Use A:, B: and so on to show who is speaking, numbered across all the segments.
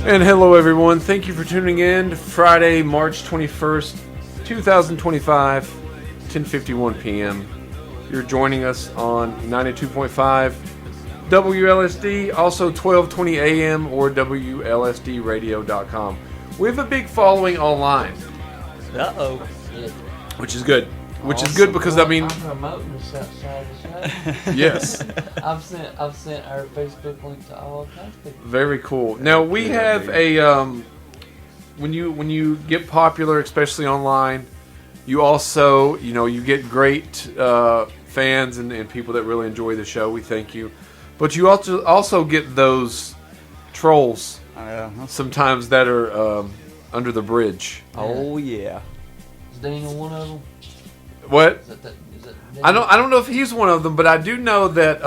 A: And hello everyone, thank you for tuning in to Friday, March 21st, 2025, 10:51 p.m. You're joining us on 92.5 WLSD, also 1220 AM or WLSDradio.com. We have a big following online.
B: Uh-oh.
A: Which is good. Which is good because, I mean... I'm promoting this outside the show. Yes.
C: I've sent our Facebook link to all kinds of people.
A: Very cool. Now, we have a... when you get popular, especially online, you also, you get great fans and people that really enjoy the show. We thank you. But you also get those trolls sometimes that are under the bridge.
B: Oh, yeah.
C: Is Daniel one of them?
A: What?
C: Is that
A: I don't know if he's one of them, but I do know that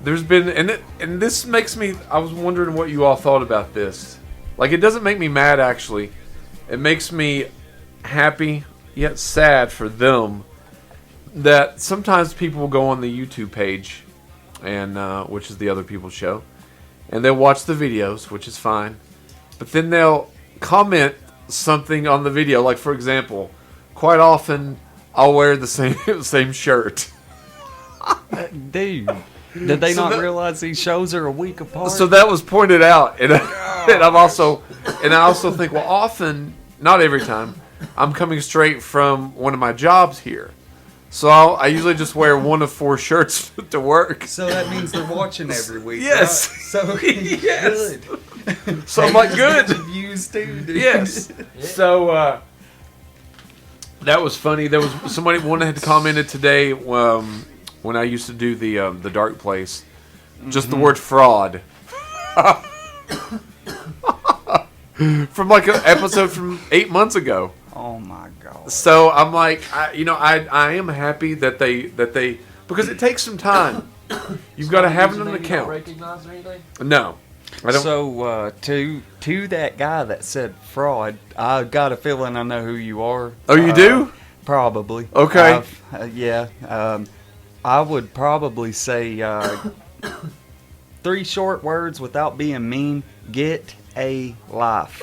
A: there's been and this makes me. I was wondering what you all thought about this. Like, it doesn't make me mad, actually. It makes me happy yet sad for them that sometimes people will go on the YouTube page, and which is the other people's show, and they'll watch the videos, which is fine, but then they'll comment something on the video. Like, for example, quite often I'll wear the same shirt.
B: Dude, did they not realize these shows are a week apart?
A: So that was pointed out, and I also think, well, often, not every time, I'm coming straight from one of my jobs here, so I usually just wear one of 4 shirts to work.
B: So that means they're watching every week.
A: Yes.
B: Right? So
A: yes.
B: Good.
A: So I'm like, good.
B: Views too, dude.
A: Yes. So that was funny. There was one had commented today when I used to do the Dark Place, just the word fraud. From like an episode from 8 months ago.
B: Oh my god!
A: So I'm like, I am happy that they because it takes some time. You've got to have an account.
C: Don't recognize or anything?
A: No, I don't.
B: So to that guy that said fraud, I got a feeling I know who you are.
A: Oh, you do?
B: Probably.
A: Okay.
B: Yeah. I would probably say 3 short words without being mean. Get a life.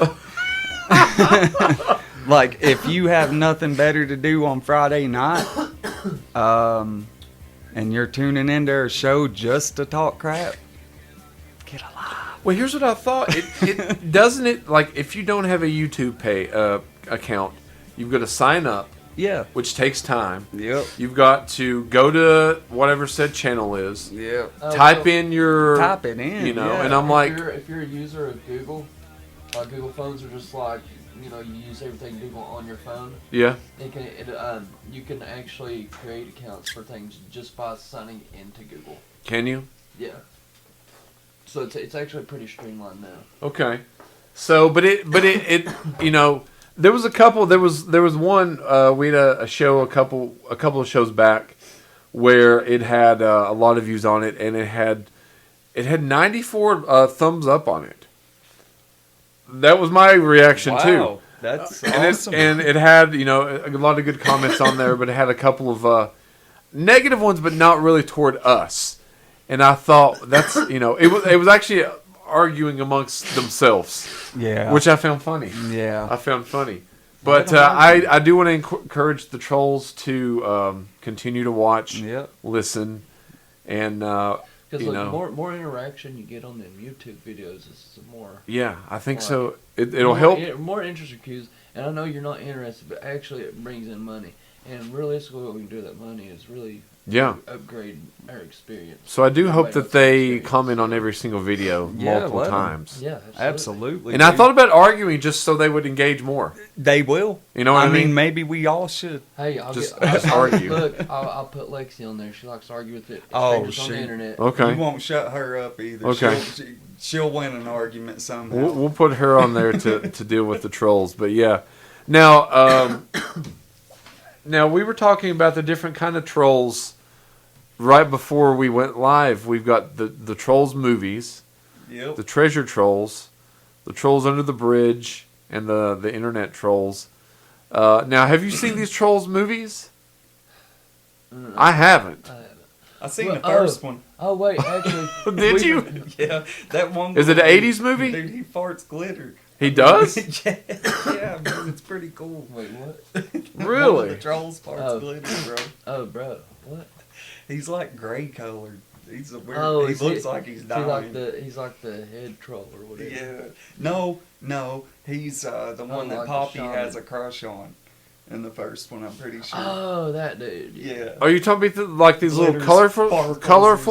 B: Like, if you have nothing better to do on Friday night, and you're tuning into our show just to talk crap, get a life.
A: Well, here's what I thought. It doesn't it, like, if you don't have a YouTube account, you've got to sign up.
B: Yeah.
A: Which takes time.
B: Yep.
A: You've got to go to whatever said channel is.
B: Yep.
A: Type it in.
B: Yeah.
A: And I'm like,
C: if you're a user of Google, Google phones are just like, you use everything Google on your phone.
A: Yeah.
C: You can actually create accounts for things just by signing into Google.
A: Can you?
C: Yeah. So it's actually pretty streamlined now.
A: Okay. So, but it there was a couple. There was one. We had a show a couple of shows back where it had a lot of views on it, and it had 94 thumbs up on it. That was my reaction too.
B: That's
A: awesome. And it had a lot of good comments on there, but it had a couple of negative ones, but not really toward us. And I thought that's it was actually arguing amongst themselves.
B: Yeah.
A: Which I found funny.
B: Yeah.
A: I found funny. But I do want to encourage the trolls to continue to watch, listen, and
C: because more interaction you get on them YouTube videos is more.
A: Yeah, I think so. It'll help.
C: More interesting cues, and I know you're not interested, but actually it brings in money. And realistically, what we can do with that money is really upgrade our experience.
A: So I do hope that they comment on every single video multiple times.
C: Yeah,
B: absolutely.
A: And I thought about arguing just so they would engage more.
B: They will.
A: You know what I mean?
B: Maybe we all should.
C: Hey,
A: I'll argue.
C: Look, I'll put Lexi on there. She likes to argue with it.
B: Oh,
C: on the internet.
A: Okay.
B: You won't shut her up either.
A: Okay.
B: She'll win an argument somehow.
A: We'll put her on there to deal with the trolls. But yeah. Now, now we were talking about the different kind of trolls right before we went live. We've got the Trolls movies, the Treasure Trolls, the Trolls Under the Bridge, and the Internet Trolls. Now, have you seen these Trolls movies? I haven't.
B: I seen the first one.
C: Oh wait, actually,
A: Did you?
B: Yeah, that one.
A: Is it an 80s movie?
B: Dude, he farts glitter.
A: He does?
B: Yeah, man, it's pretty cool.
C: Wait, what?
A: Really?
B: One of the trolls farts glitter, bro.
C: Oh, bro, what?
B: He's like gray colored. He's a weird.
C: Oh,
B: he looks like he's dying.
C: He's like the head troll or whatever.
B: Yeah. No. He's the one that
C: like the
B: Poppy
C: shaman.
B: has a crush on. In the first one, I'm pretty sure.
C: Oh, that dude.
B: Yeah.
A: Are you talking about like these little
B: Glitters,
A: colorful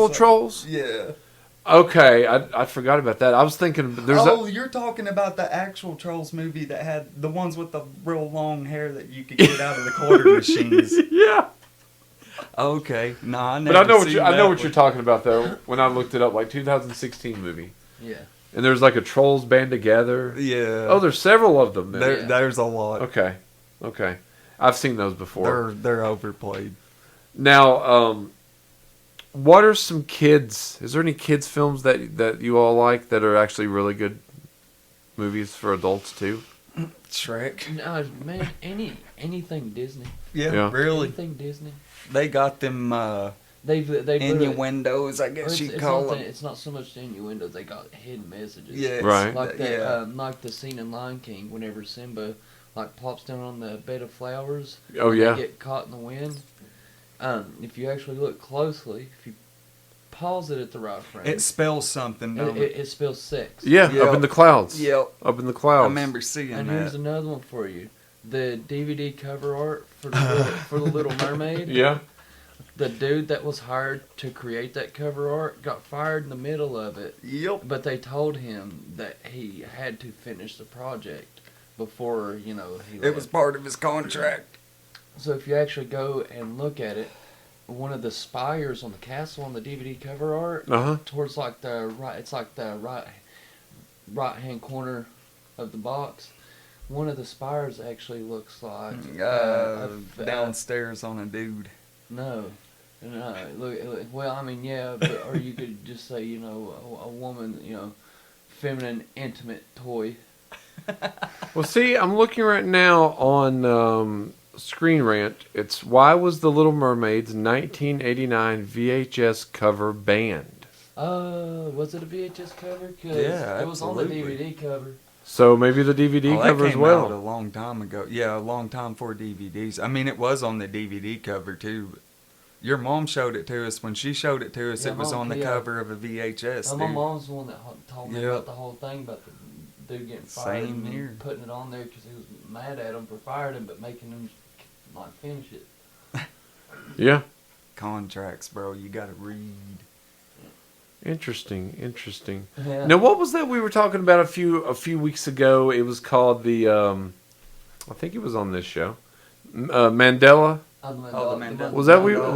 B: sparkles,
A: trolls?
B: Yeah.
A: Okay, I forgot about that. I was thinking
B: You're talking about the actual Trolls movie that had the ones with the real long hair that you could get out of the quarter machines.
A: Yeah.
B: Okay. Nah, I never
A: But I know what
B: one.
A: you're talking about though. When I looked it up, like 2016 movie,
C: Yeah.
A: and there's like a trolls band together.
B: Yeah.
A: Oh, there's several of them. Then.
B: There's a lot.
A: Okay, I've seen those before.
B: They're overplayed.
A: Now, what are some kids? Is there any kids films that you all like that are actually really good movies for adults too?
B: Shrek.
C: No, man, anything Disney.
A: Yeah.
B: Really.
C: Anything Disney.
B: They got them
C: They've
B: innuendos, I guess you'd call them.
C: It's not so much the innuendos. They got hidden messages.
B: Yeah.
A: Right.
C: Like like the scene in Lion King whenever Simba plops down on the bed of flowers.
A: Oh
C: and
A: yeah.
C: They get caught in the wind. If you actually look closely, if you pause it at the right frame,
B: It spells something, don't it?
C: it spells sex.
A: Yeah,
B: Yep.
A: up in the clouds.
B: Yep.
A: Up in the
B: I
A: clouds.
B: remember seeing
C: And
B: that.
C: here's another one for you: the DVD cover art for the Little Mermaid.
A: Yeah.
C: The dude that was hired to create that cover art got fired in the middle of it.
B: Yep.
C: But they told him that he had to finish the project before, he
B: It was
C: left.
B: part of his contract.
C: So if you actually go and look at it, one of the spires on the castle on the DVD cover art, towards like the right, it's like the right hand corner of the box. One of the spires actually looks like
B: downstairs on a dude.
C: No. Look, well, I mean, yeah, but or you could just say, a woman, feminine, intimate toy.
A: Well, see, I'm looking right now on Screen Rant. It's Why Was the Little Mermaid's 1989 VHS cover banned?
C: Was it a VHS cover? 'Cause
B: Yeah,
C: it was on the
B: absolutely.
C: DVD cover.
A: So maybe the DVD cover
B: that
A: as
B: came
A: well.
B: out a long time ago. Yeah, a long time for DVDs. I mean, it was on the DVD cover too. But your mom showed it to us. When she showed it to us,
C: Yeah,
B: it was
C: Mom,
B: on the
C: yeah.
B: cover of a VHS.
C: My
B: dude.
C: mom's the one that told me
B: Yep.
C: about the whole thing about the dude getting fired
B: Same
C: and
B: here.
C: putting it on there because he was mad at him for firing him, but making him finish it.
A: Yeah.
B: Contracts, bro. You gotta read.
A: Interesting.
C: Yeah.
A: Now, what was that we were talking about a few weeks ago? It was called the I think it was on this show. Mandela.
C: The
B: Mandela.
A: Was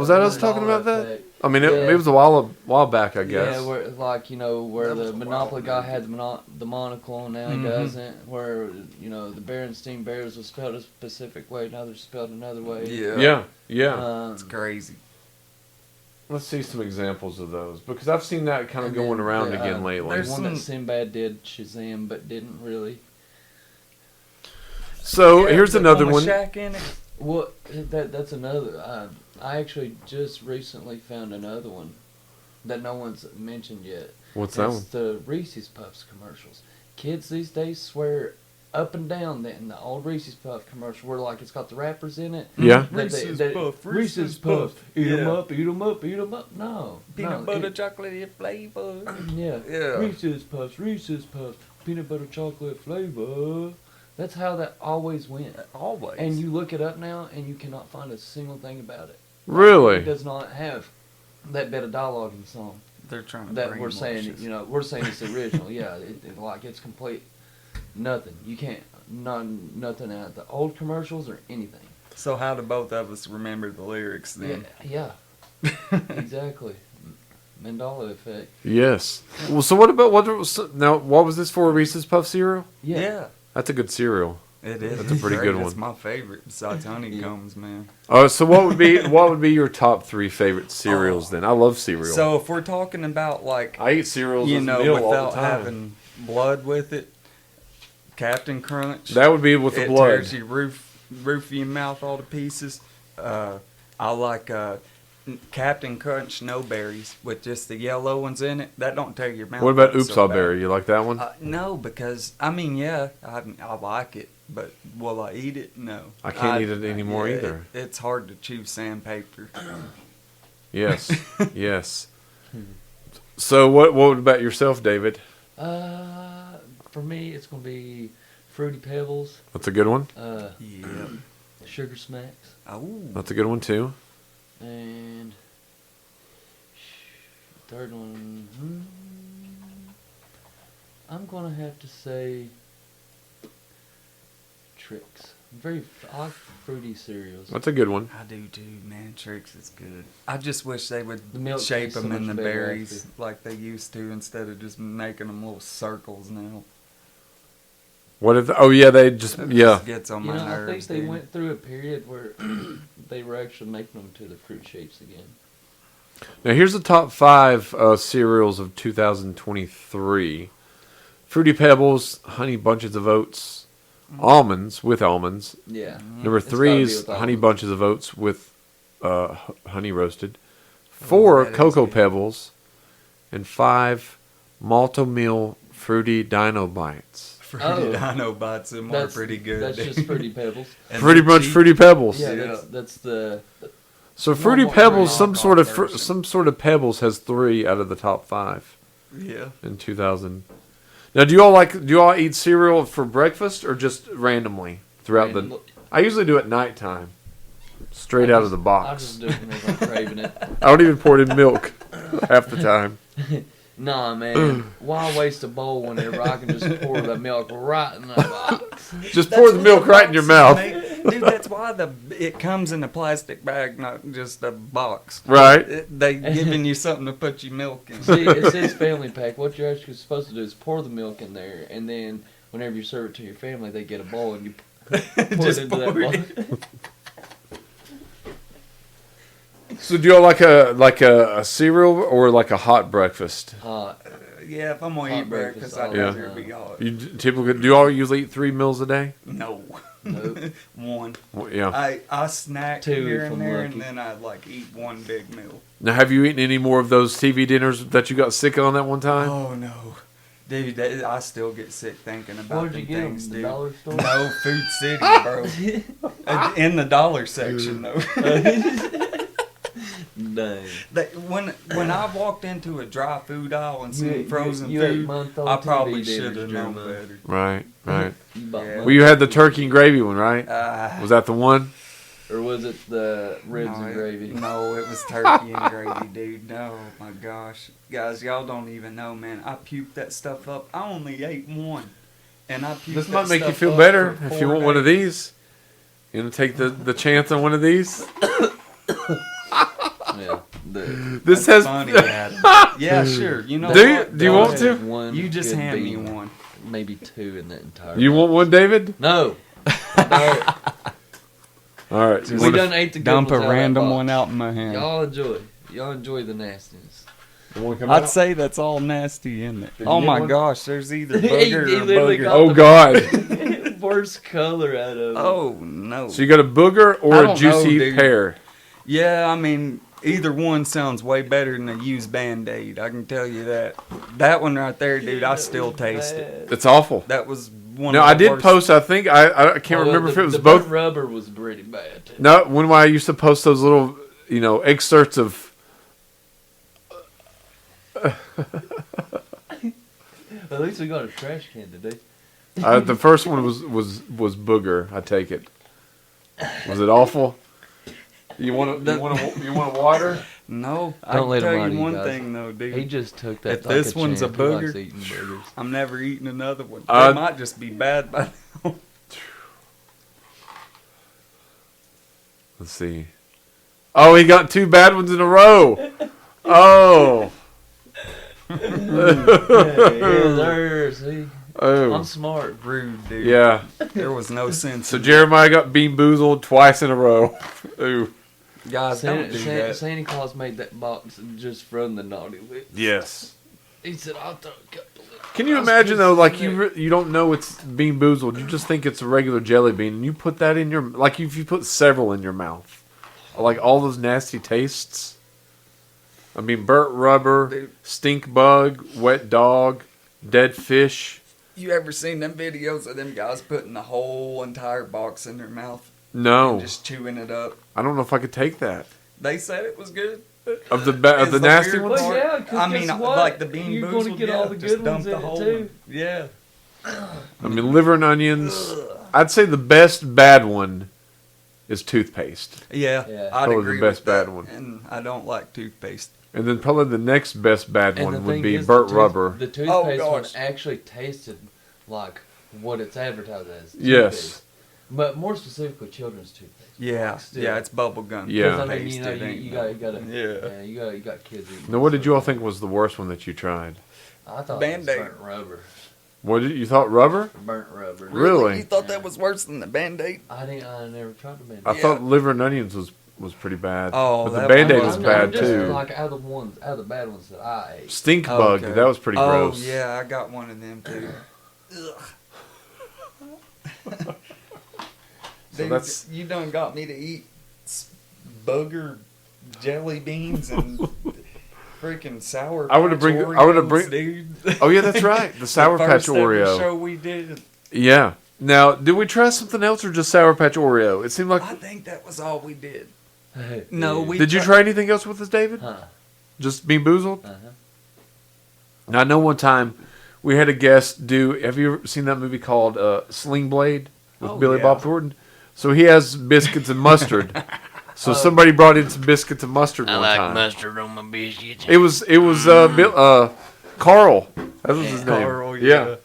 A: that us talking about that?
C: Effect.
A: I mean, it was a while back, I guess.
C: Yeah, where where
B: That was
C: the
B: a
C: Monopoly
B: while
C: guy had the monocle and now he doesn't. Where the Berenstein Bears was spelled a specific way, now they're spelled another way.
A: Yeah.
B: It's crazy.
A: Let's see some examples of those because I've seen that kind of going around again lately.
C: There's one that Sinbad did Shazam, but didn't really.
A: So
B: Yeah,
A: here's
B: the
A: another
B: with
A: one.
B: Shaq in it.
C: Well, that's another. I actually just recently found another one that no one's mentioned yet.
A: What's that one?
C: It's the Reese's Puffs commercials. Kids these days swear up and down that in the old Reese's Puff commercial where it's got the wrappers in it.
A: Yeah.
C: Reese's Puff. Eat 'em
B: Yeah.
C: up, eat 'em up, eat 'em up. No.
B: Peanut butter chocolate flavor.
C: Yeah.
B: Yeah.
C: Reese's Puffs, peanut butter chocolate flavor. That's how that always went.
B: Always.
C: And you look it up now, and you cannot find a single thing about it. It
A: Really?
C: does not have that bit of dialogue in the song
B: They're trying to
C: that we're
B: brainwash
C: saying.
B: us.
C: We're saying it's the original. Yeah, it's complete nothing. You can't nothing out of the old commercials or anything.
B: So how do both of us remember the lyrics then?
C: Yeah, exactly. Mandela effect.
A: Yes. Well, so what about what was this for? A Reese's Puff cereal?
C: Yeah.
A: That's a good cereal.
B: It is.
A: That's a pretty
B: It's
A: good
B: great.
A: one.
B: It's my favorite besides honeycombs, man.
A: Oh, so what would be your top 3 favorite cereals then? I love cereal.
B: So if we're talking about
A: I eat cereals as a meal all the
B: without
A: time.
B: having blood with it, Captain Crunch.
A: That would be with the
B: it
A: blood.
B: tears your roof of your mouth all to pieces. I like Captain Crunch Snow Berries with just the yellow ones in it. That don't tear your mouth.
A: What about
B: up
A: Oops
B: so
A: All
B: bad.
A: Berry? You like that one?
B: No, because I mean, yeah, I like it, but will I eat it? No.
A: I can't eat it anymore either.
B: It's hard to chew sandpaper.
A: Yes, yes. So what about yourself, David?
C: For me, it's gonna be Fruity Pebbles,
A: That's a good one.
B: Yeah.
C: Sugar Smacks,
B: Oh.
A: That's a good one too.
C: and third one. I'm gonna have to say Tricks. I like fruity cereals.
A: That's a good one.
B: I do too, man. Tricks is good. I just wish they would
C: The milk
B: shape
C: tastes so
B: them in
C: much
B: the
C: better
B: berries like they used to instead of just making them little circles now.
A: What if? Oh yeah, they just
B: It
A: yeah.
B: just gets on
C: You
B: my
C: know, I
B: nerves.
C: think they
B: dude.
C: went through a period where they were actually making them to the fruit shapes again.
A: Now here's the top 5 cereals of 2023: Fruity Pebbles, Honey Bunches of Oats, almonds with almonds.
C: Yeah.
A: Number
C: It's
A: 3
C: gotta be
A: is
C: with
A: Honey
C: almonds.
A: Bunches of Oats with honey roasted. 4
B: that is
A: Cocoa
B: good.
A: Pebbles, and 5 Malto Meal Fruity Dino Bites.
B: Fruity
C: Oh.
B: Dino Bites them are pretty good.
C: That's
B: dude.
C: just Fruity Pebbles.
B: And
A: Pretty
B: they're
A: much
B: cheap.
A: Fruity Pebbles.
C: Yeah,
B: Yeah.
C: that's the
A: So Fruity
C: Normal
A: Pebbles,
B: knockoff
A: some
B: version.
A: sort of Pebbles has 3 out of the top 5
B: Yeah.
A: in 2000. Now, do you all eat cereal for breakfast or just randomly throughout the? I usually do it nighttime, straight out of the
C: I
A: box.
C: just do it whenever I'm craving it.
A: I don't even pour it in milk half the time.
C: Nah, man. Why waste a bowl whenever I can just pour the milk right in the box?
A: Just pour the milk right in your mouth.
B: Dude, that's why it comes in a plastic bag, not just a box.
A: Right.
B: They giving you something to put your milk in.
C: See, it says family pack. What you're actually supposed to do is pour the milk in there, and then whenever you serve it to your family, they get a bowl and you pour
B: Just
C: it into that
B: pour it
C: bowl.
A: So do y'all like a cereal or like a hot breakfast?
B: Yeah, if I'm gonna
C: Hot
B: eat breakfast,
C: breakfast,
B: I'd
C: I'll
B: rather
C: have
B: it be hot.
A: You typically do y'all usually eat 3 meals a day?
B: No.
C: Nope.
B: One.
A: Well, yeah.
B: I snack
C: 2
B: here
C: if
B: and
C: I'm
B: there,
C: lucky.
B: and then I'd like eat one big meal.
A: Now, have you eaten any more of those TV dinners that you got sick on that one time?
B: Oh no, dude, I still get sick thinking about
C: Where'd you
B: them
C: get 'em?
B: things,
C: The
B: dude.
C: dollar store?
B: No, Food City, bro. In the dollar section, though.
C: Dang.
B: When I walked into a dry food aisle and seen frozen
C: you ate
B: food,
C: month-old
B: I probably
C: TV
B: should
C: dinners,
B: have known
C: Jeremiah.
B: better.
A: Right, right.
C: You bought
B: Yeah.
C: month-
A: Well, you had the turkey and gravy one, right? Was that the one?
C: Or was it the ribs
B: no,
C: and gravy?
B: No, it was turkey and gravy, dude. No, my gosh. Guys, y'all don't even know, man. I puked that stuff up. I only ate one. And I puked
A: This
B: that
A: might make you
B: stuff
A: feel
B: up
A: better
B: for
A: if you
B: 4
A: want one of
B: days.
A: these. You gonna take the chance on one of these?
C: Yeah.
A: This
B: That's
A: has.
B: funny, Adam. Yeah, sure. You know
A: Do you-
B: what?
A: do you
B: Go
A: want
B: ahead.
A: to?
C: One
B: You just
C: good
B: hand me
C: bean.
B: one.
C: Maybe 2 in the entire
A: You
C: box.
A: want one, David?
C: No. No.
A: All right.
C: We
A: wanna-
C: done ate the good
B: Dump a
C: ones out of that
B: random
C: box.
B: one out in my hand.
C: Y'all enjoy. Y'all enjoy the nastiness.
A: you wanna come
B: I'd
A: out?
B: say that's all nasty, isn't it?
A: Did
B: Oh
A: you
B: my
A: get one?
B: gosh, there's either
C: He
B: booger or
C: literally
B: booger.
C: got
A: Oh God!
C: Worst color out of it.
B: Oh no.
A: So you got a booger or
B: I
A: a
B: don't
A: juicy
B: know, dude.
A: pear?
B: Yeah, I mean, either one sounds way better than a used Band-Aid. I can tell you that. That one right there, dude, I still taste it.
A: It's awful.
B: That was one
A: No,
B: of the
A: I did
B: worst.
A: post. I think I can't remember if it was
C: the
A: both.
C: burnt rubber was pretty bad. Too.
A: No, when I used to post those little, excerpts of.
C: At least we got a trash can today.
A: The first one was booger. I take it. Was it awful? You want water?
B: No, I
C: Don't
B: can
C: let him
B: tell
C: lie to
B: you
C: you
B: one
C: guys.
B: thing though, dude.
C: He just took that.
B: If
C: like
B: this
C: a
B: one's a
C: champ. He likes
B: booger-
C: eating burgers.
B: I'm never eating another one.
A: Uh,
B: They might just be bad by now.
A: Let's see. Oh, he got 2 bad ones in a row. Oh.
C: There, see, I'm
A: Oh.
C: smart.
B: Rude, dude.
A: Yeah.
B: There was no sense.
A: So
B: in
A: Jeremiah got bean boozled twice in a row. Ooh.
B: it. Guys, don't do that.
C: Santa Claus made that box just from the naughty list.
A: Yes.
C: He said, "I'll throw a couple."
A: Can you imagine though? Like you don't know it's bean boozled. You just think it's a regular jelly bean, and you put that in your if you put several in your mouth. like all those nasty tastes. I mean, burnt rubber,
B: Dude.
A: stink bug, wet dog, dead fish.
B: You ever seen them videos of them guys putting the whole entire box in their mouth
A: No,
B: and just chewing it up?
A: I don't know if I could take that.
B: They said it was good.
A: Of the
B: It's the
A: nasty
B: weird
A: ones.
B: part.
C: Well, yeah, 'cause
B: I mean,
C: guess what?
B: like the bean
C: You're
B: boozled,
C: gonna get
B: yeah,
C: all the
B: just
C: good
B: dump
C: ones
B: the
C: in it,
B: whole
C: too.
B: one. Yeah.
A: I mean, liver and onions. I'd say the best bad one is toothpaste,
B: Yeah,
C: Yeah.
B: I'd
A: Probably the
B: agree
A: best
B: with that.
A: bad one.
B: And I don't like toothpaste.
A: and then probably the next best bad
C: And the
A: one would
C: thing
A: be
C: is,
A: burnt
C: the
A: rubber.
C: The toothpaste one
B: gosh.
C: actually tasted like what it's advertised as.
A: Yes.
C: Toothpaste. But more specifically, children's toothpaste.
B: Yeah,
C: Like, still.
B: yeah, it's bubble gum.
A: Yeah.
C: 'Cause, I mean,
B: Paste,
C: you know,
B: it
C: you
B: ain't
C: got,
B: no-
C: you got,
B: Yeah.
C: you got kids eating.
A: Now, what
C: this
A: did you all
C: stuff.
A: think was the worst one that you tried?
C: I thought
B: Band-Aid.
C: it was burnt rubber.
A: What did you thought rubber?
C: Burnt rubber.
A: Really?
B: You thought that was worse than the Band-Aid?
C: I never tried the band.
A: I
B: Yeah.
A: thought liver and onions was pretty bad.
B: Oh,
A: but the
B: that
A: Band-Aid
B: one
A: was
B: was
A: bad
C: just,
A: too.
C: Like out of the bad ones that I ate.
A: Stink bug,
B: Okay.
A: that was pretty gross.
B: Oh, yeah, I got one of them too. Ugh.
A: So
B: Dude,
A: that's-
B: you done got me to eat booger jelly beans and freaking sour.
A: I would've
B: Patch
A: bring-
B: Oreos, dude.
A: Oh yeah, that's right. The Sour
B: The
A: Patch
B: first ever
A: Oreo.
B: show we did.
A: Yeah. Now, did we try something else or just Sour Patch Oreo? It seemed like.
B: I think that was all we did. No, we
A: Did you try anything else with this, David?
C: Huh.
A: Just Bean Boozled?
C: Uh-huh.
A: Now, I know one time we had a guest do. Have you ever seen that movie called Sling Blade with
B: Oh,
A: Billy
B: yeah.
A: Bob Thornton? So he has biscuits and mustard. So somebody brought in some biscuits and mustard
D: I
A: one
D: like
A: time.
D: mustard on my biscuits.
A: It was Carl. That was his name.
B: Carl,
A: yeah.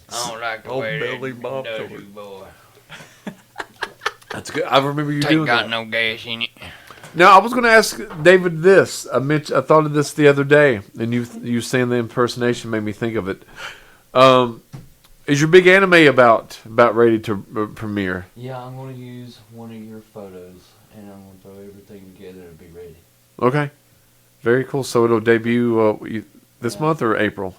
D: I don't like the
B: Old
D: way
B: Billy
D: that
B: Bob
D: does
B: Thornton.
D: you, boy.
A: That's good. I remember you
D: Ain't
A: doing
D: got
A: that.
D: no gas in it.
A: Now I was going to ask David this. I thought of this the other day, and you saying the impersonation made me think of it. Is your big anime about ready to premiere?
C: Yeah, I'm going to use one of your photos, and I'm going to throw everything together to be ready.
A: Okay, very cool. So it'll debut this
C: Yeah.
A: month or April?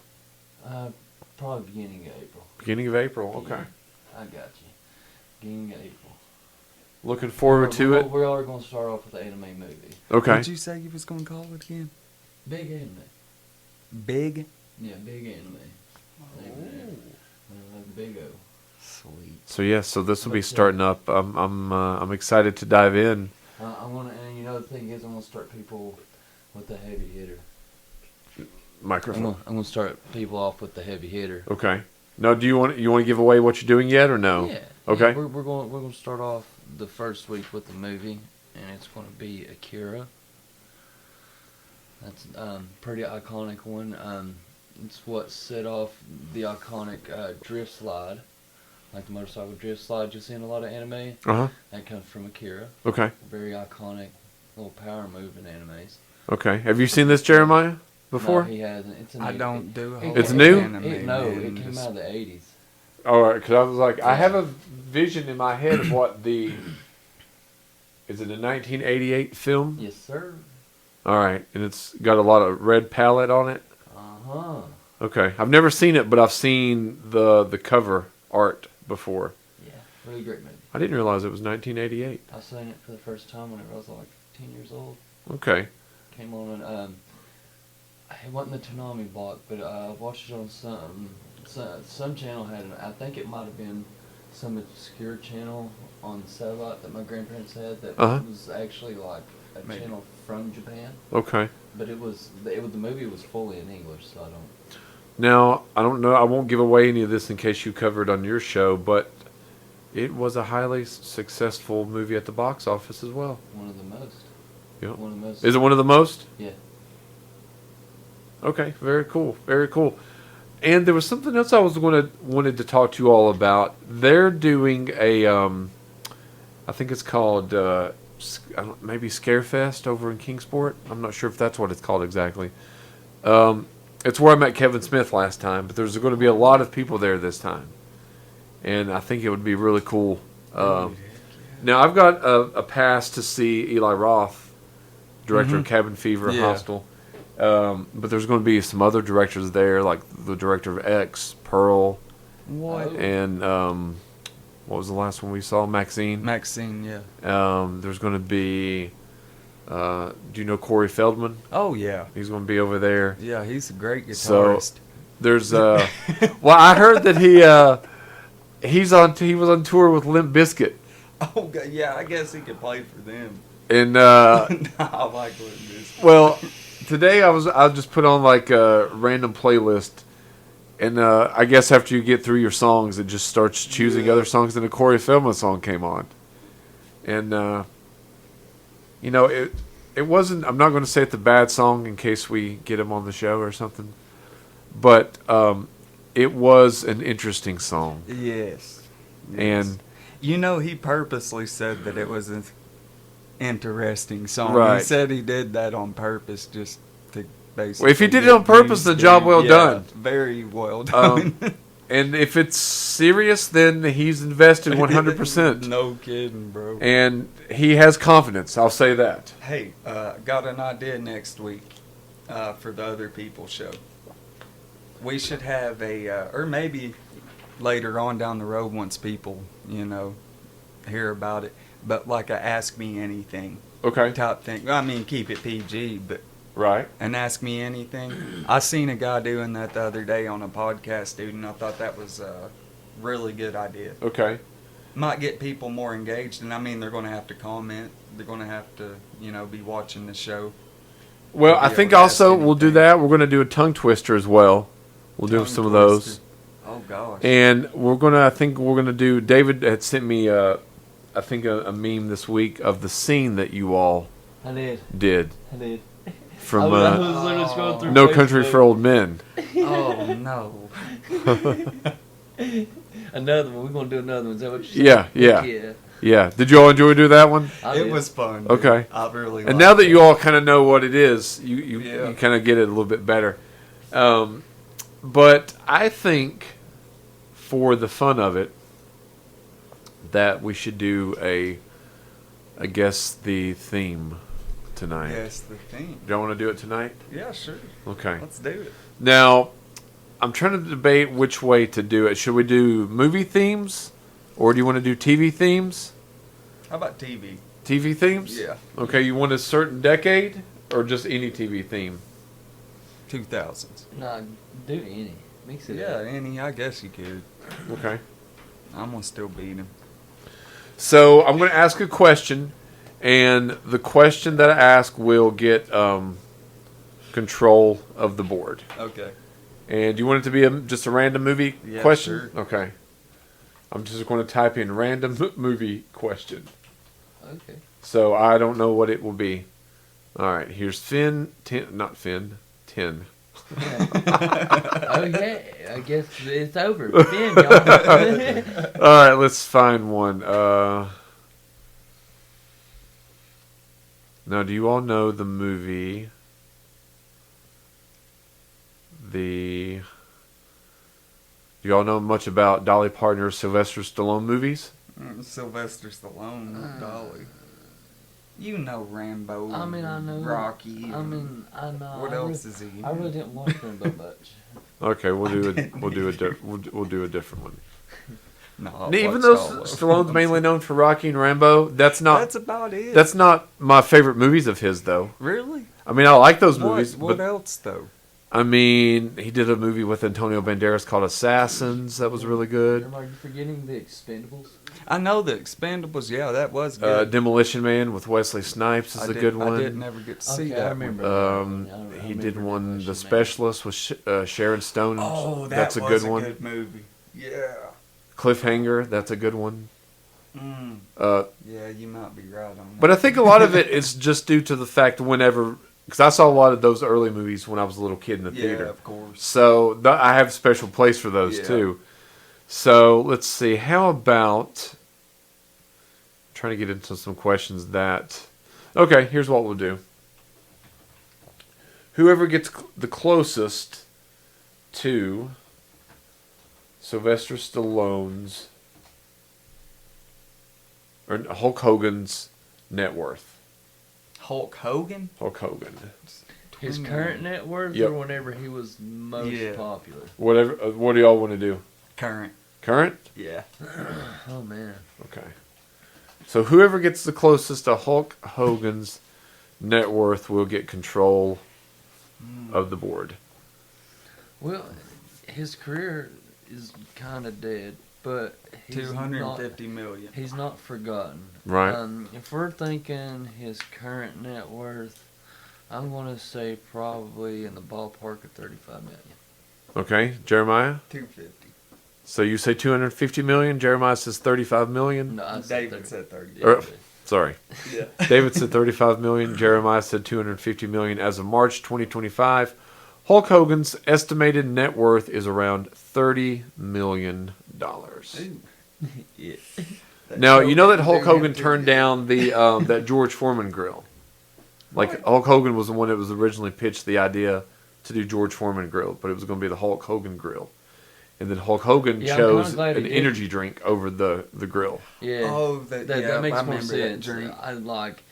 C: Probably beginning of April.
A: Beginning of April. Okay.
C: Yeah, I got you. Beginning of April.
A: Looking forward to it.
C: We are going to start off with the anime movie.
A: Okay.
B: What'd you say you was gonna call it again?
C: Big anime.
B: Big.
C: Yeah, big anime. Big O.
B: Sweet.
A: So yeah, so this will be
C: Let's,
A: starting up. I'm excited to dive in.
C: I'm gonna, and you know the thing is, I'm gonna start people with the heavy hitter.
A: Microphone.
C: I'm gonna start people off with the heavy hitter.
A: Okay. Now, do you want to give away what you're doing yet or no?
C: Yeah.
A: Okay.
C: Yeah, we're going to start off the first week with the movie, and it's going to be Akira. That's pretty iconic one. It's what set off the iconic drift slide, like the motorcycle drift slide you see in a lot of anime.
A: Uh-huh.
C: That comes from Akira.
A: Okay.
C: Very iconic little power move in animes.
A: Okay. Have you seen this, Jeremiah, before?
C: No, he hasn't. It's a
B: I
C: new-
B: don't do a whole
A: It's
B: lot
A: new?
B: of anime,
C: No,
B: man.
C: it came
B: Just-
C: out of the 80s.
A: All right, because I was like, I have a vision in my head of what the... Is it a 1988 film?
C: Yes, sir.
A: All right, and it's got a lot of red palette on it?
C: Uh-huh.
A: Okay. I've never seen it, but I've seen the cover art before.
C: Yeah, really great movie.
A: I didn't realize it was 1988.
C: I seen it for the first time when I was like 10 years old.
A: Okay.
C: Came on and it wasn't the Toonami block, but I watched it on some channel had it. I think it might have been some obscure channel on satellite that my grandparents had that
A: Uh-huh.
C: was actually like a
B: Maybe.
C: channel from Japan.
A: Okay.
C: But the movie was fully in English, so I don't.
A: Now, I don't know. I won't give away any of this in case you cover it on your show, but it was a highly successful movie at the box office as well.
C: One of the most.
A: Yep.
C: One of the most.
A: Is it one of the most?
C: Yeah.
A: Okay, very cool, very cool. And there was something else I wanted to talk to you all about. They're doing a, I think it's called maybe Scarefest over in Kingsport. I'm not sure if that's what it's called exactly. It's where I met Kevin Smith last time, but there's going to be a lot of people there this time, and I think it would be really cool. Now I've got a pass to see Eli Roth, director of Cabin Fever,
B: Yeah.
A: Hostel. But there's going to be some other directors there, like the director of X, Pearl,
B: What?
A: and what was the last one we saw? Maxine.
B: Maxine, yeah.
A: There's going to be Do you know Corey Feldman?
B: Oh yeah,
A: He's going to be over there.
B: yeah. He's a great
A: So
B: guitarist.
A: there's well, I heard that he was on tour with Limp Bizkit,
B: Oh God, yeah. I guess he could play for them.
A: and
B: Nah, I like Limp Bizkit.
A: well, today I just put on like a random playlist, and I guess after you get through your songs, it just starts choosing other songs, and a Corey Feldman song came on, and it wasn't. I'm not going to say it's a bad song in case we get him on the show or something, but it was an interesting song,
B: Yes.
A: and
B: he purposely said that it was an interesting song.
A: Right.
B: He said he did that on purpose just to basically.
A: Well, if he did it
B: get
A: on purpose,
B: views,
A: the job well
B: yeah,
A: done.
B: Very well done.
A: And if it's serious, then he's invested 100%.
B: No kidding, bro.
A: And he has confidence. I'll say that.
B: Hey, got an idea next week for the Other People show. We should have or maybe later on down the road once people, hear about it, but like a Ask Me Anything
A: Okay.
B: type thing. I mean, keep it PG, but
A: Right.
B: an Ask Me Anything. I seen a guy doing that the other day on a podcast, dude, and I thought that was a really good idea.
A: Okay.
B: Might get people more engaged, and I mean, they're going to have to comment. They're going to have to, be watching the show.
A: Well,
B: Be
A: I
B: able
A: think
B: to ask
A: also we'll do
B: anything.
A: that. We're going to do a tongue twister as well. We'll do
B: Tongue
A: some of those.
B: twister. Oh, gosh.
A: And I think we're going to do, David had sent me, I think, a meme this week of the scene that you all
C: I did.
A: did
C: I did.
A: from
C: I was literally scrolling through
A: No Country
C: Facebook.
A: for Old Men.
B: Oh, no.
C: Another one. We're gonna do another one. Is that what you
A: Yeah,
C: said?
A: yeah.
C: Yeah.
A: Yeah. Did you all enjoy do that one?
C: I
B: It
C: did.
B: was fun. Dude.
A: Okay.
B: I really
A: And now
B: liked
A: that
B: it.
A: you all kind of know what it is,
B: Yeah.
A: you kind of get it a little bit better. But I think, for the fun of it, that we should do I guess, the theme tonight.
B: Yes, the theme.
A: Do y'all want to do it tonight?
B: Yeah, sure.
A: Okay.
B: Let's do it.
A: Now, I'm trying to debate which way to do it. Should we do movie themes, or do you want to do TV themes?
B: How about TV?
A: TV themes?
B: Yeah.
A: Okay, you want a certain decade, or just any TV theme?
B: 2000s.
C: Nah, do any. Mix it
B: Yeah,
C: up.
B: Annie, I guess you could.
A: Okay.
B: I'm going to still beat him.
A: So I'm going to ask a question, and the question that I ask will get control of the board.
B: Okay.
A: And do you want it to be just a random movie
B: Yeah,
A: question?
B: sure.
A: Okay. I'm just going to type in random movie question.
C: Okay.
A: So I don't know what it will be. All right, here's Finn. 10.
C: Oh yeah. I guess it's over. Finn, y'all.
A: All right, let's find one. Now, do you all know the movie? Do y'all know much about Dolly Parton's Sylvester Stallone movies?
B: Sylvester Stallone, Dolly. You know Rambo.
C: I mean, I know.
B: Rocky.
C: I mean, I know.
B: What else is he?
C: I really didn't watch them that much.
A: Okay, we'll do a different one.
B: No, I
A: Even
B: watched
A: though
B: all of them.
A: Stallone's mainly known for Rocky and Rambo, that's
B: That's about it.
A: not my favorite movies of his, though.
B: really.
A: I mean, I like those movies,
B: What
A: but
B: else though?
A: I mean, he did a movie with Antonio Banderas called Assassins. That was really good.
C: Are you forgetting the Expendables?
B: I know the Expendables. Yeah, that was good.
A: Demolition Man with Wesley Snipes is a good one.
B: I did never get to see
C: Okay,
B: that.
C: I remember.
A: He did one, The Specialist, with Sharon Stone.
B: Oh,
A: that's a
B: was
A: good one.
B: Good movie. Yeah.
A: Cliffhanger, that's a good one.
B: Mm.
A: Uh,
B: Yeah, you might be right on that.
A: but I think a lot of it is just due to the fact because I saw a lot of those early movies when I was a little kid in the
B: yeah,
A: theater.
B: of course.
A: So I have a special place for those
B: Yeah.
A: too. So let's see. How about trying to get into some questions that? Okay, here's what we'll do. Whoever gets the closest to Sylvester Stallone's or Hulk Hogan's net worth.
B: Hulk Hogan.
A: Hulk Hogan.
C: His current net worth,
A: Yep.
C: or whenever he was most
B: Yeah.
C: popular.
A: Whatever. What do y'all want to do?
B: Current.
A: Current?
B: Yeah.
C: Oh man.
A: Okay. So whoever gets the closest to Hulk Hogan's net worth will get control of the board?
C: Well, his career is kind of dead, but he's
B: 250 million.
C: He's not forgotten.
A: Right.
C: If we're thinking his current net worth, I'm going to say probably in the ballpark of 35 million.
A: Okay, Jeremiah?
B: 250.
A: So you say 250 million, Jeremiah says 35 million?
C: No, I said
B: David
C: 30.
B: said 30.
C: Yeah,
A: Sorry.
B: Yeah.
A: David said 35 million, Jeremiah said 250 million. As of March 2025, Hulk Hogan's estimated net worth is around $30 million.
B: Yeah.
A: Now, you know that Hulk Hogan turned down the that George Foreman grill. Like, Hulk Hogan was the one that was originally pitched the idea to do George Foreman grill, but it was going to be the Hulk Hogan grill. And then Hulk Hogan
C: Yeah, I'm
A: chose
C: kinda glad he
A: an
C: did.
A: energy drink over the grill.
C: Yeah.
B: Oh,
C: that
B: yeah,
C: makes
B: I
C: more
B: remember that
C: sense.
B: drink.
C: I like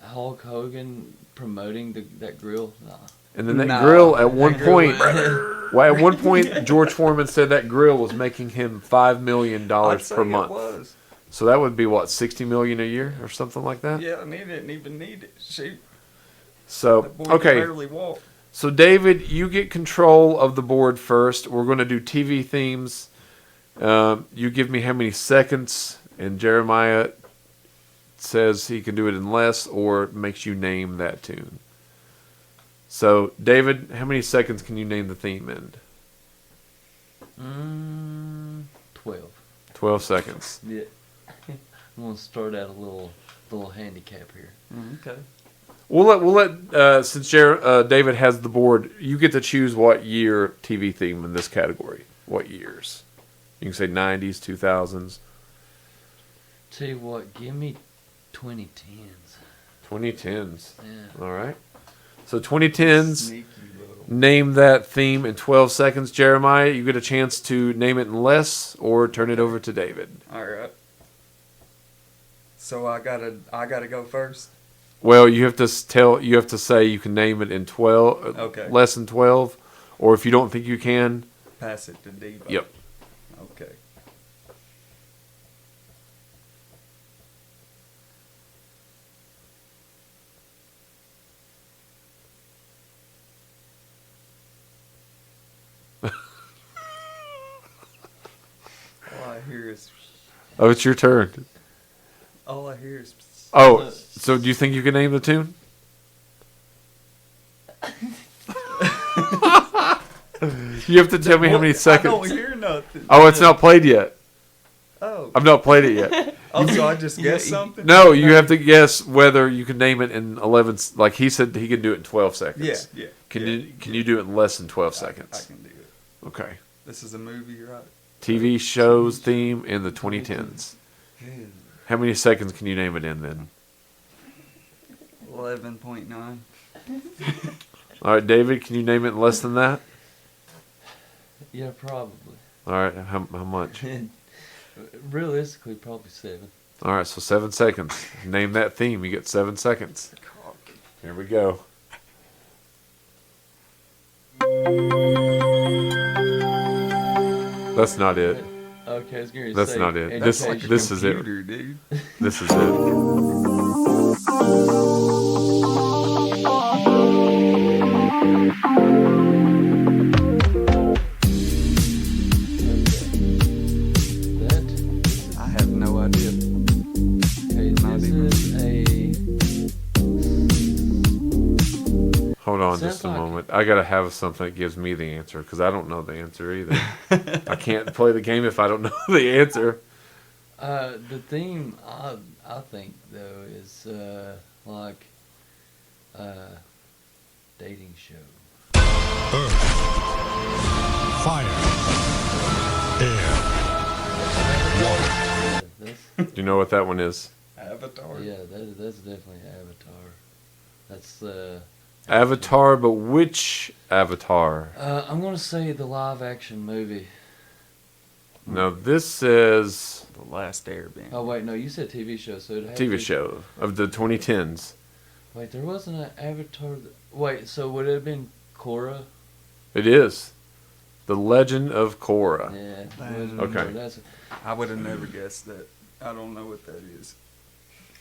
C: Hulk Hogan promoting that grill. Nah.
A: And then that
B: No,
A: grill at
B: that
A: one
B: grill
A: point,
B: was-
A: well, at one point, George Foreman said that grill was making him $5 million
B: I'd say
A: per
B: it
A: month.
B: was.
A: So that would be what, $60 million a year or something like that?
B: Yeah, and he didn't even need it. Shoot,
A: So
B: that boy could
A: okay,
B: barely walk.
A: so David, you get control of the board first. We're going to do TV themes. You give me how many seconds, and Jeremiah says he can do it in less, or makes you name that tune. So, David, how many seconds can you name the theme in?
C: 12.
A: 12 seconds.
C: Yeah. I'm gonna start out a little handicap here.
B: Okay.
A: We'll let since David has the board, you get to choose what year TV theme in this category. What years? You can say 90s, 2000s,
C: Tell you what, give me 2010s.
A: 2010s.
C: Yeah.
A: All right. So 2010s.
B: Sneaky little.
A: Name that theme in 12 seconds. Jeremiah, you get a chance to name it in less or turn it over to David.
B: All right. So I gotta go first.
A: Well, you have to say you can name it in 12,
B: Okay.
A: less than 12, or if you don't think you can,
B: Pass it to Devo.
A: yep.
B: Okay. All I hear is.
A: Oh, it's your turn.
B: All I hear is.
A: Oh, so do you think you can name the tune? You have to tell me how many
B: I don't
A: seconds.
B: hear nothing.
A: Oh, it's not played yet.
B: Oh.
A: I've not played it yet.
B: Oh, so I just guessed something?
A: No, you have to guess whether you can name it in 11. Like he said, he can do it in 12 seconds.
B: Yeah.
A: Can you do it in less than 12
B: I
A: seconds?
B: can do it.
A: Okay.
B: This is a movie, right?
A: TV shows theme in the 2010s. How many seconds can you name it in then?
B: 11.9.
A: All right, David, can you name it in less than that?
C: Yeah, probably.
A: All right, how much?
C: Realistically, probably 7.
A: All right, so 7 seconds. Name that theme. You get 7 seconds. Here we go. That's not it.
C: Okay, I was going to
A: That's
C: say.
A: not it.
C: education.
A: This is it.
B: Computer, dude.
A: This is it.
C: That,
B: I have no idea.
C: okay,
B: Not
C: this
B: even-
C: is a.
A: Hold on
C: Sounds
A: just a
C: like-
A: moment. I got to have something that gives me the answer because I don't know the answer either. I can't play the game if I don't know the answer.
C: The theme I think though is like dating show.
E: Earth, fire, air, water.
C: That's,
A: Do you know what that one is?
B: Avatar.
C: yeah, that's definitely Avatar. That's
A: Avatar, but which Avatar?
C: I'm gonna say the live action movie.
A: No, this says
B: The Last Airbender.
C: Oh wait, no, you said TV show, so it had
A: TV
C: to-
A: show of the 2010s.
C: Wait, there wasn't an Avatar. Wait, so would it have been Korra?
A: It is. The Legend of Korra.
C: Yeah.
B: Legend.
A: Okay.
C: That's
B: I would have never guessed that. I don't know what that is.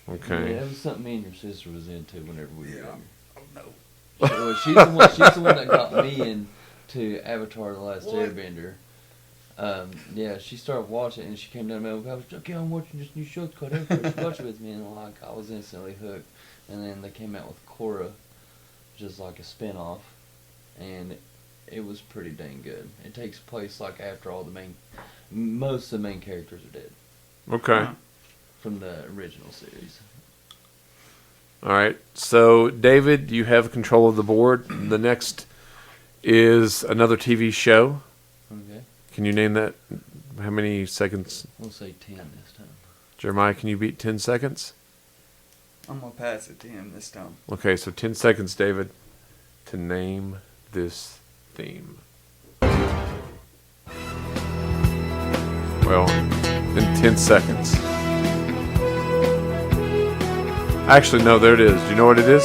A: Okay.
C: Yeah, it was something me and your sister was into whenever we were younger.
B: Oh no.
C: Well, she's the one that got me into Avatar: The Last Airbender. Yeah, she started watching it and she came down to me. I was like, okay, I'm watching this new show called Avatar. Watch it with me, and like I was instantly hooked. And then they came out with Korra, which is like a spin-off, and it was pretty dang good. It takes place like after most of the main characters are dead
A: Okay.
C: from the original series.
A: All right. So, David, you have control of the board. The next is another TV show.
C: Okay,
A: Can you name that? How many seconds?
C: we'll say 10 this time.
A: Jeremiah, can you beat 10 seconds?
B: I'm gonna pass it to him this time.
A: Okay, so 10 seconds, David, to name this theme. Well, in 10 seconds. Actually, no, there it is. Do you know what it is?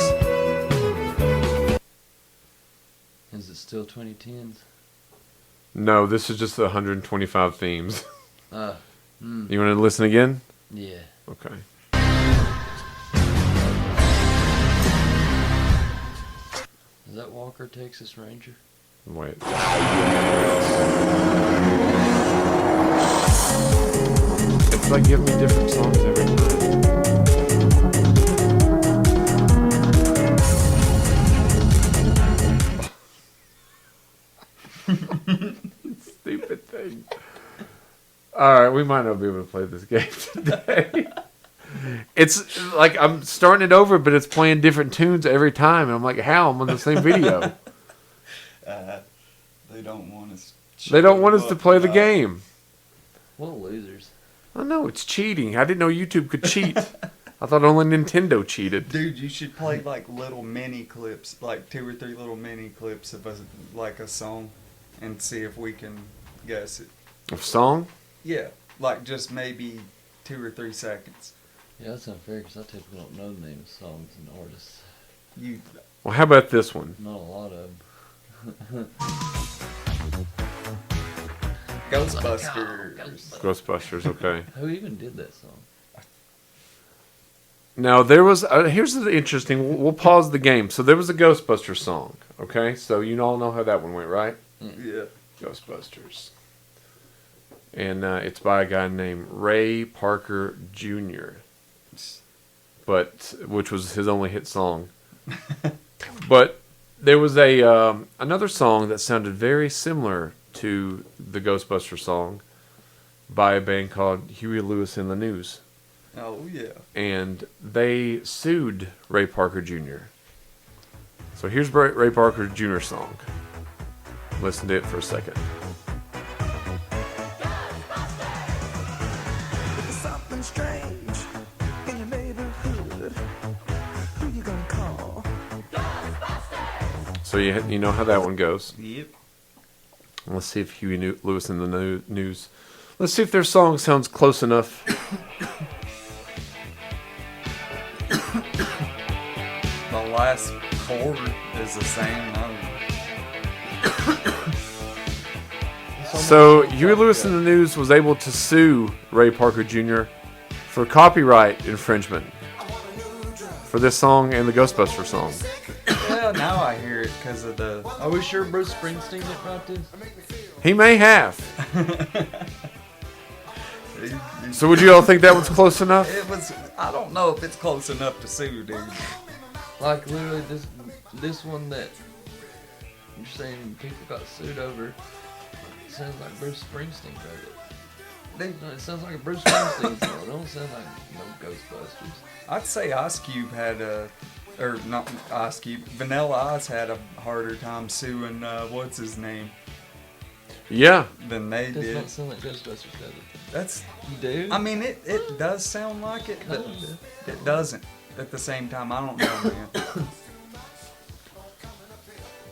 C: Is it still 2010s?
A: No, this is just the 125 themes.
C: Hmm.
A: You want to listen again?
C: Yeah.
A: Okay.
C: Is that Walker, Texas Ranger?
A: Wait. It's like giving me different songs every time. Stupid thing. Alright, we might not be able to play this game today. It's like I'm starting it over, but it's playing different tunes every time. And I'm like, how? I'm on the same video.
B: They don't want us.
A: They don't want us to play the game.
C: What losers.
A: I know, it's cheating. I didn't know YouTube could cheat. I thought only Nintendo cheated.
B: Dude, you should play like little mini clips, like 2 or 3 little mini clips of a song, and see if we can guess it.
A: A song?
B: Yeah, like just maybe 2 or 3 seconds.
C: Yeah, that's unfair because I typically don't know the name of songs and artists.
B: You
A: Well, how about this one?
C: Not a lot of them.
B: Ghostbusters.
A: Ghostbusters, okay.
C: Who even did that song?
A: Now, there was... here's the interesting... We'll pause the game. So, there was a Ghostbusters song, okay? So, you all know how that one went, right?
B: Yeah.
A: Ghostbusters. And it's by a guy named Ray Parker Jr., which was his only hit song. But there was another song that sounded very similar to the Ghostbusters song by a band called Huey Lewis and the News.
B: Oh yeah.
A: And they sued Ray Parker Jr. So here's Ray Parker Jr.'s song. Listen to it for a second.
F: Something strange in your neighborhood. Who you gonna call?
A: So you know how that one goes.
B: Yep.
A: Let's see if Huey Lewis and the News. Let's see if their song sounds close enough.
B: The last chord is the same note.
A: So Huey Lewis and the News was able to sue Ray Parker Jr. for copyright infringement for this song and the Ghostbusters song.
B: Well, now I hear it because of the.
C: Are we sure Bruce Springsteen didn't write this?
A: He may have. So would you all think that was close enough?
B: It was. I don't know if it's close enough to sue, dude.
C: Like literally this one that you're saying people got sued over. It sounds like Bruce Springsteen wrote it. No, it sounds like a Bruce Springsteen song. It don't sound like no Ghostbusters.
B: I'd say Ice Cube had or not Ice Cube. Vanilla Ice had a harder time suing what's his name
A: Yeah.
B: than they
C: It does
B: did.
C: not sound like Ghostbusters, does it?
B: That's.
C: You do?
B: I mean, it does sound like it, but it doesn't. At the same time, I don't know, man. How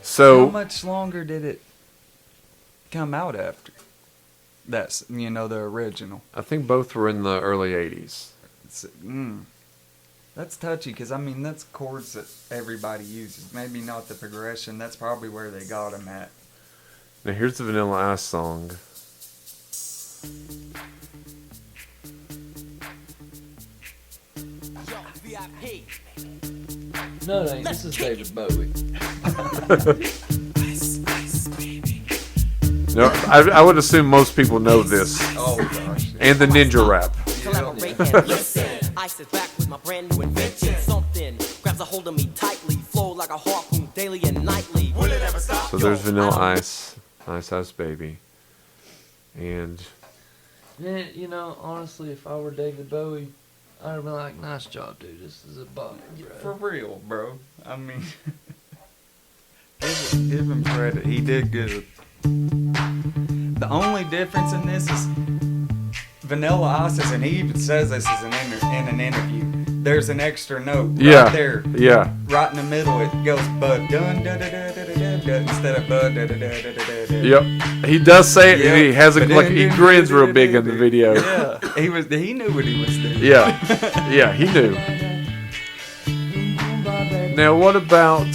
A: So
B: much longer did it come out after? That's the original.
A: I think both were in the early 80s.
B: That's touchy because I mean that's chords that everybody uses. Maybe not the progression. That's probably where they got them at.
A: Now here's the Vanilla Ice song.
C: No, it ain't. This is David Bowie.
A: No, I would assume most people know this.
B: Oh gosh.
A: And the ninja rap.
G: Collaborate and listen. I sit back with my brand new invention. Something grabs a hold of me tightly. Flow like a harpoon daily and nightly. Will it ever stop?
A: So there's Vanilla Ice, Ice Ice Baby, and
C: Yeah, you know, honestly, if I were David Bowie, I'd be like, nice job, dude. This is a bummer,
B: For
C: bro.
B: real, bro. I mean, give him credit. He did good. The only difference in this is Vanilla Ice is, and he even says this is in an interview. There's an extra note right there,
A: Yeah.
B: right in the middle. It goes bud dun da da da da da da instead of bud da da da da da da.
A: Yep. He does say it,
B: Yep.
A: and he has a, like he grins real big in the video.
B: Yeah, he knew what he was doing.
A: Yeah. Yeah, he knew. Now, what about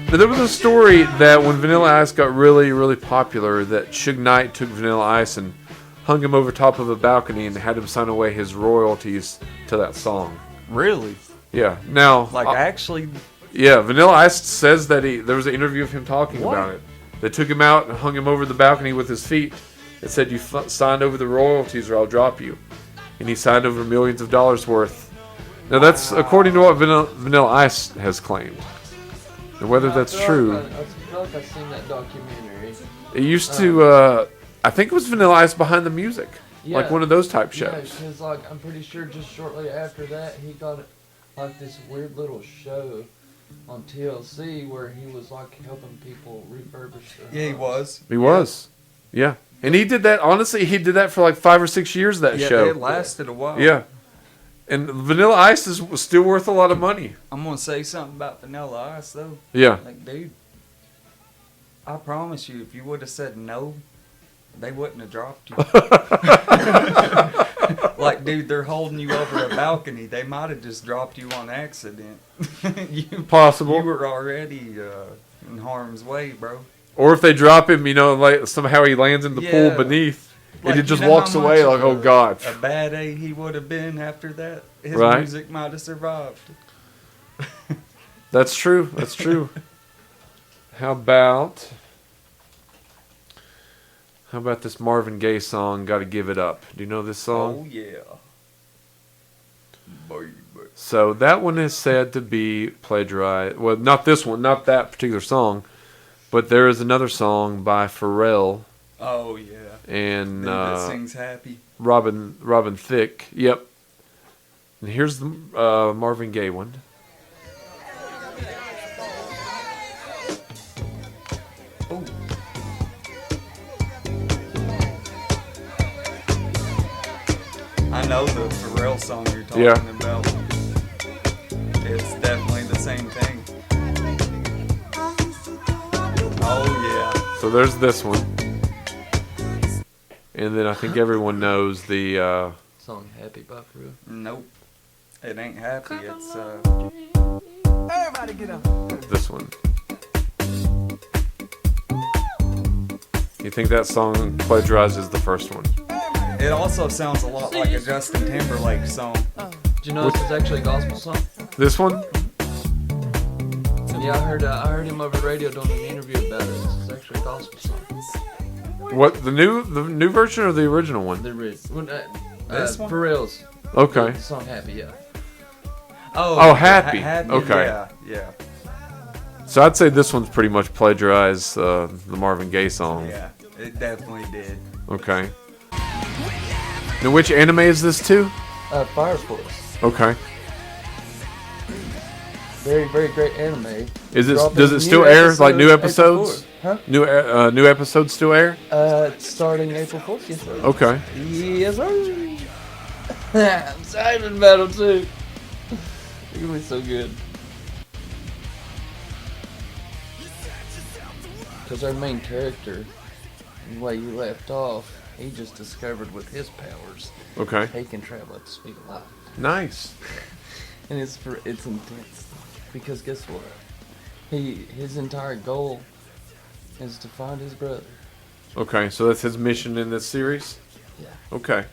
A: now, there was a story that when Vanilla Ice got really, really popular, that Suge Knight took Vanilla Ice and hung him over top of a balcony and had him sign away his royalties to that song.
B: Really?
A: Yeah. Now,
B: Like actually,
A: yeah, Vanilla Ice says that there was an interview of him talking
B: What?
A: about it. They took him out and hung him over the balcony with his feet. It said, "You signed over the royalties, or I'll drop you." And he signed over millions of dollars worth. Now that's according to what Vanilla Ice has claimed. And whether that's true,
C: I feel like I've seen that documentary.
A: it used to. I think it was Vanilla Ice behind the music, like
C: Yeah.
A: one of those type
C: Yeah,
A: shows.
C: because like I'm pretty sure just shortly after that he got like this weird little show on TLC where he was like helping people refurbish their
B: yeah, he
C: homes.
B: was.
A: He was, yeah, and he did that. Honestly, he did that for like 5 or 6 years. That
B: Yeah,
A: show,
B: it lasted a while.
A: yeah. And Vanilla Ice was still worth a lot of money.
B: I'm gonna say something about Vanilla Ice though.
A: Yeah.
B: Like, dude, I promise you, if you would have said no, they wouldn't have dropped you. Like, dude, they're holding you over a balcony. They might have just dropped you on accident.
A: Possible.
B: You were already in harm's way, bro.
A: Or if they drop him, like somehow he lands in the pool
B: Yeah.
A: beneath,
B: Like,
A: and he
B: you
A: just
B: know
A: walks
B: how
A: away
B: much
A: like,
B: of
A: oh god.
B: A bad A he would have been after that. His
A: Right.
B: music might have survived.
A: That's true. That's true. How about this Marvin Gaye song, "Gotta Give It Up"? Do you know this song?
B: Oh yeah. Baby.
A: So that one is said to be plagiarized. Well, not this one, not that particular song, but there is another song by Pharrell
B: Oh yeah.
A: and
B: Dude that sings happy.
A: Robin Thicke. Yep. And here's the Marvin Gaye one.
B: Ooh. I know the Pharrell song you're talking
A: Yeah.
B: about. It's definitely the same thing. Oh yeah.
A: So there's this one. And then I think everyone knows the
C: Song Happy by Pharrell.
B: Nope. It ain't happy. It's
F: Everybody get up.
A: this one. You think that song plagiarizes the first one?
B: it also sounds a lot like a Justin Timberlake song.
C: Do you know this is actually a gospel song?
A: This one?
C: Yeah, I heard him over the radio doing an interview about it. This is actually a gospel song.
A: What, the new version or the original one?
C: The original.
B: This one?
C: Pharrell's.
A: Okay.
C: The song Happy, yeah.
A: Oh, Happy.
B: Happy.
A: Okay.
B: Yeah.
A: So I'd say this one's pretty much plagiarized the Marvin Gaye song.
B: Yeah. It definitely did.
A: Okay. Now, which anime is this to?
C: Fire Force.
A: Okay.
C: Very, very great anime.
A: Is it?
C: Dropping
A: Does it still
C: new
A: air? Like new
C: episodes
A: episodes?
C: April 4th. Huh?
A: New episodes still air?
C: It's starting April 4th, yes sir.
A: Okay.
C: Yes sir. I'm excited about them too. They're gonna be so good. Because our main character, the way you left off, he just discovered with his powers,
A: Okay.
C: he can travel at the speed of light.
A: Nice.
C: And it's intense. Because guess what? His entire goal is to find his brother.
A: Okay, so that's his mission in this series.
C: Yeah.
A: Okay.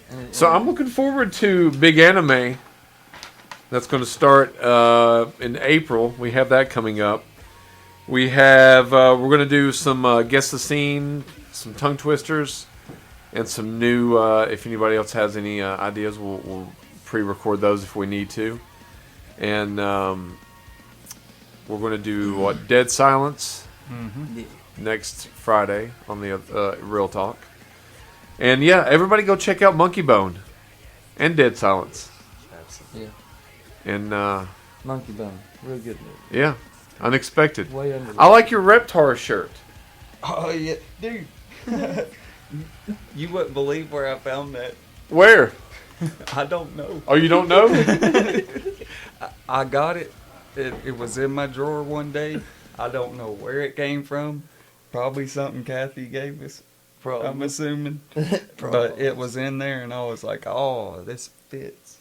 C: And
A: So I'm looking forward to Big Anime. That's going to start in April. We have that coming up. We have we're going to do some guess the scene, some tongue twisters, and some new. If anybody else has any ideas, we'll pre-record those if we need to. And we're going to do what Dead Silence next Friday on the Real Talk. And yeah, everybody go check out Monkey Bone and Dead Silence.
C: Yeah.
A: And
C: Monkey Bone. Real good movie.
A: yeah, unexpected.
C: Way under.
A: I like your Reptar shirt.
B: Oh yeah, dude. You wouldn't believe where I found that.
A: Where?
B: I don't know.
A: Oh, you don't know?
B: I got it. It was in my drawer one day. I don't know where it came from. Probably something Kathy gave us. I'm assuming. But it was in there, and I was like, "Oh, this fits."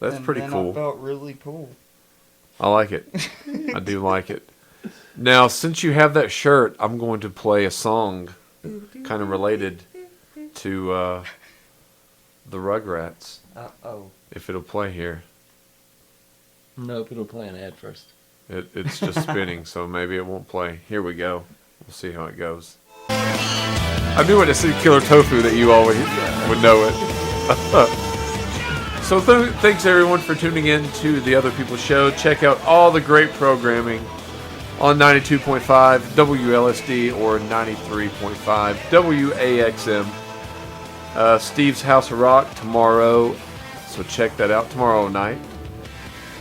A: That's pretty
B: and
A: cool.
B: I felt really cool.
A: I like it. I do like it. Now, since you have that shirt, I'm going to play a song kind of related to the Rugrats.
B: Oh.
A: If it'll play here.
C: Nope, it'll play an ad first.
A: It's just spinning, so maybe it won't play. Here we go. We'll see how it goes. I knew when I said Killer Tofu that you always would know it. So thanks everyone for tuning in to the Other People's Show. Check out all the great programming on 92.5 WLSD or 93.5 WAXM. Steve's House of Rock tomorrow, so check that out tomorrow night.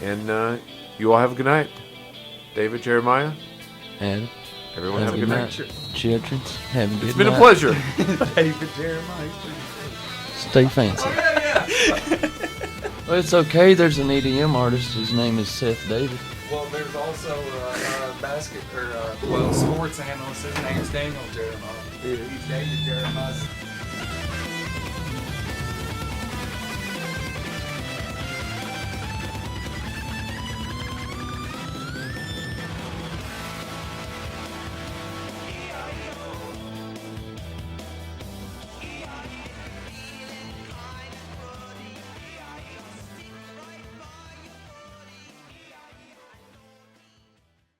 A: And you all have a good night. David, Jeremiah,
C: And
A: everyone have a good night.
C: Children, have a good night.
A: It's been a pleasure.
B: David Jeremiah.
C: Stay fancy. Well, it's okay. There's an EDM artist. His name is Seth David.
B: Well, there's also a sports analyst. His name's Daniel Jeremiah. He's David Jeremiah's